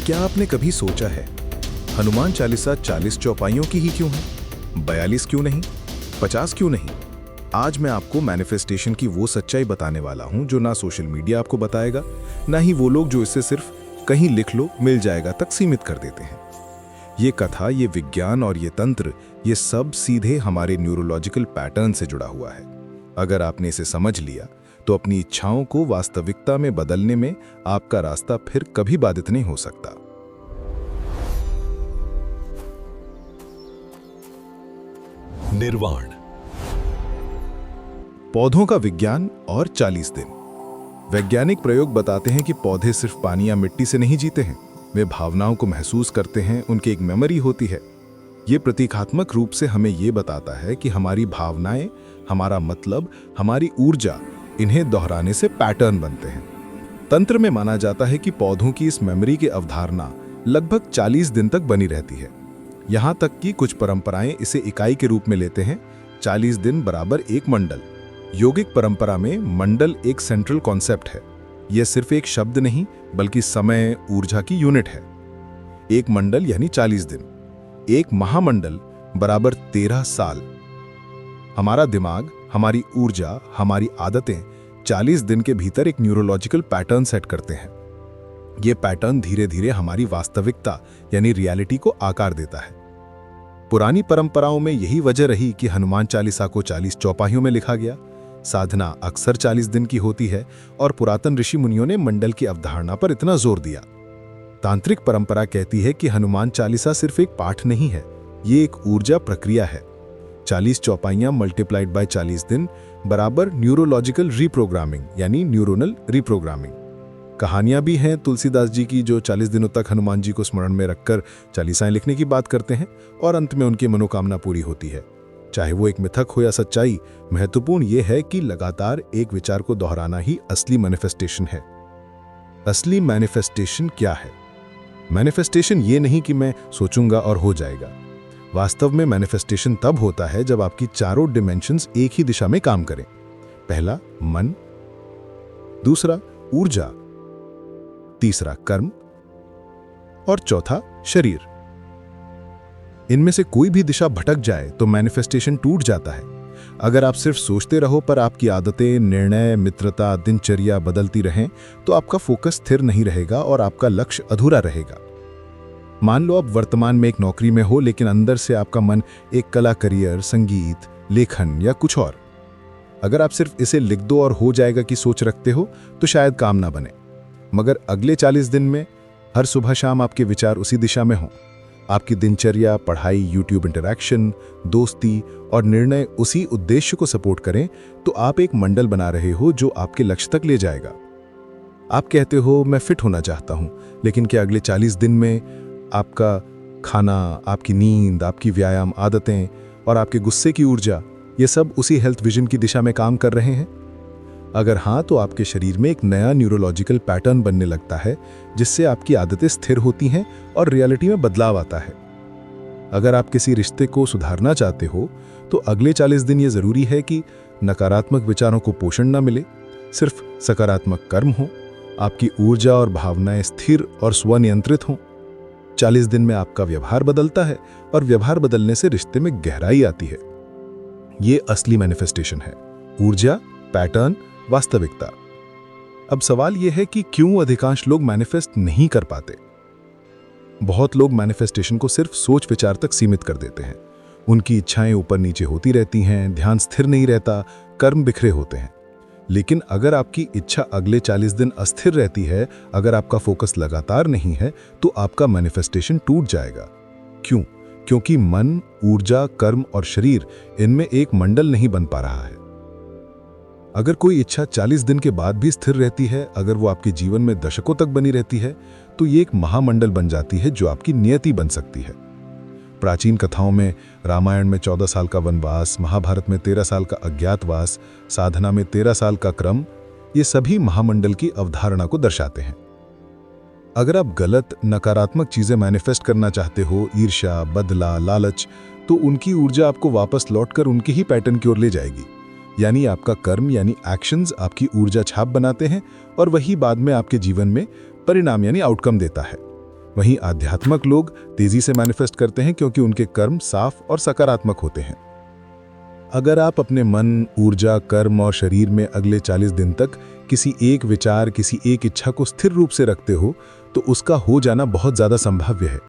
क्या आपने कभी सोचा है हनुमान चालीसा 40 चौपाइयों की ही क्यों है? 42 क्यों नहीं? 50 क्यों नहीं? आज मैं आपको मैनिफेस्टेशन की वो सच्चाई बताने वाला हूं जो ना सोशल मीडिया आपको बताएगा, ना ही वो लोग जो इसे सिर्फ कहीं लिख लो मिल जाएगा तक सीमित कर देते हैं। ये कथा, ये विज्ञान और ये तंत्र, ये सब सीधे हमारे न्यूरोलॉजिकल पैटर्न से जुड़ा हुआ है। अगर आपने इसे समझ लिया तो अपनी इच्छाओं को वास्तविकता में बदलने में आपका रास्ता फिर कभी बाधित नहीं हो सकता। निर्वाण। पौधों का विज्ञान और 40 दिन। वैज्ञानिक प्रयोग बताते हैं कि पौधे सिर्फ पानी या मिट्टी से नहीं जीते हैं, वे भावनाओं को महसूस करते हैं, उनकी एक मेमोरी होती है। ये प्रतीकात्मक रूप से हमें ये बताता है कि हमारी भावनाएं, हमारा मतलब, हमारी ऊर्जा, इन्हें दोहराने से पैटर्न बनते हैं। तंत्र में माना जाता है कि पौधों की इस मेमोरी की अवधारणा लगभग 40 दिन तक बनी रहती है। यहां तक कि कुछ परंपराएं इसे इकाई के रूप में लेते हैं। 40 दिन बराबर एक मंडल। योगिक परंपरा में मंडल एक सेंट्रल कॉन्सेप्ट है। यह सिर्फ एक शब्द नहीं बल्कि समय, ऊर्जा की यूनिट है। एक मंडल यानी 40 दिन। एक महामंडल बराबर 13 साल। हमारा दिमाग, हमारी ऊर्जा, हमारी आदतें 40 दिन के भीतर एक न्यूरोलॉजिकल पैटर्न सेट करते हैं। यह पैटर्न धीरे धीरे हमारी वास्तविकता यानी रियलिटी को आकार देता है। पुरानी परंपराओं में यही वजह रही कि हनुमान चालीसा को 40 चौपाइयों में लिखा गया। साधना अक्सर 40 दिन की होती है और पुरातन ऋषि मुनियों ने मंडल की अवधारणा पर इतना जोर दिया। तांत्रिक परंपरा कहती है कि हनुमान चालीसा सिर्फ एक पाठ नहीं है, ये एक ऊर्जा प्रक्रिया है। 40 चौपाइयां मल्टीप्लाइड बाय 40 दिन बराबर न्यूरोलॉजिकल रीप्रोग्रामिंग यानी न्यूरोनल रीप्रोग्रामिंग। कहानियां भी हैं तुलसीदास जी की, जो 40 दिनों तक हनुमान जी को स्मरण में रखकर चालीसाएं लिखने की बात करते हैं और अंत में उनकी मनोकामना पूरी होती है। चाहे वो एक मिथक हो या सच्चाई, महत्वपूर्ण यह है कि लगातार एक विचार को दोहराना ही असली मैनिफेस्टेशन है। असली मैनिफेस्टेशन क्या है? मैनिफेस्टेशन ये नहीं कि मैं सोचूंगा और हो जाएगा। वास्तव में मैनिफेस्टेशन तब होता है जब आपकी चारों डिमेंशंस एक ही दिशा में काम करें। पहला मन, दूसरा ऊर्जा, तीसरा कर्म और चौथा शरीर। इनमें से कोई भी दिशा भटक जाए तो मैनिफेस्टेशन टूट जाता है। अगर आप सिर्फ सोचते रहो पर आपकी आदतें, निर्णय, मित्रता, दिनचर्या बदलती रहें तो आपका फोकस स्थिर नहीं रहेगा और आपका लक्ष्य अधूरा रहेगा। मान लो आप वर्तमान में एक नौकरी में हो लेकिन अंदर से आपका मन एक कला, करियर, संगीत, लेखन या कुछ और। अगर आप सिर्फ इसे लिख दो और हो जाएगा की सोच रखते हो तो शायद काम ना बने। मगर अगले 40 दिन में हर सुबह शाम आपके विचार उसी दिशा में हों, आपकी दिनचर्या, पढ़ाई, यूट्यूब इंटरैक्शन, दोस्ती और निर्णय उसी उद्देश्य को सपोर्ट करें, तो आप एक मंडल बना रहे हो जो आपके लक्ष्य तक ले जाएगा। आप कहते हो मैं फिट होना चाहता हूं, लेकिन क्या अगले 40 दिन में आपका खाना, आपकी नींद, आपकी व्यायाम आदतें और आपके गुस्से की ऊर्जा, ये सब उसी हेल्थ विजन की दिशा में काम कर रहे हैं? अगर हाँ, तो आपके शरीर में एक नया न्यूरोलॉजिकल पैटर्न बनने लगता है जिससे आपकी आदतें स्थिर होती हैं और रियलिटी में बदलाव आता है। अगर आप किसी रिश्ते को सुधारना चाहते हो तो अगले 40 दिन ये जरूरी है कि नकारात्मक विचारों को पोषण न मिले, सिर्फ सकारात्मक कर्म हो, आपकी ऊर्जा और भावनाएं स्थिर और स्वनियंत्रित हों। 40 दिन में आपका व्यवहार बदलता है और व्यवहार बदलने से रिश्ते में गहराई आती है। ये असली मैनिफेस्टेशन है। ऊर्जा, पैटर्न, वास्तविकता। अब सवाल यह है कि क्यों अधिकांश लोग मैनिफेस्ट नहीं कर पाते? बहुत लोग मैनिफेस्टेशन को सिर्फ सोच विचार तक सीमित कर देते हैं। उनकी इच्छाएं ऊपर नीचे होती रहती हैं, ध्यान स्थिर नहीं रहता, कर्म बिखरे होते हैं। लेकिन अगर आपकी इच्छा अगले 40 दिन अस्थिर रहती है, अगर आपका फोकस लगातार नहीं है, तो आपका मैनिफेस्टेशन टूट जाएगा। क्यों? क्योंकि मन, ऊर्जा, कर्म और शरीर, इनमें एक मंडल नहीं बन पा रहा है। अगर कोई इच्छा 40 दिन के बाद भी स्थिर रहती है, अगर वो आपके जीवन में दशकों तक बनी रहती है, तो ये एक महामंडल बन जाती है जो आपकी नियति बन सकती है। प्राचीन कथाओं में रामायण में 14 साल का वनवास, महाभारत में 13 साल का अज्ञातवास, साधना में 13 साल का क्रम, ये सभी महामंडल की अवधारणा को दर्शाते हैं। अगर आप गलत, नकारात्मक चीजें मैनिफेस्ट करना चाहते हो, ईर्ष्या, बदला, लालच, तो उनकी ऊर्जा आपको वापस लौटकर उनके ही पैटर्न की ओर ले जाएगी। यानी आपका कर्म यानी एक्शंस आपकी ऊर्जा छाप बनाते हैं और वही बाद में आपके जीवन में परिणाम यानी आउटकम देता है। वहीं आध्यात्मक लोग तेजी से मैनिफेस्ट करते हैं क्योंकि उनके कर्म साफ और सकारात्मक होते हैं। अगर आप अपने मन, ऊर्जा, कर्म और शरीर में अगले 40 दिन तक किसी एक विचार, किसी एक इच्छा को स्थिर रूप से रखते हो, तो उसका हो जाना बहुत ज्यादा संभाव्य है।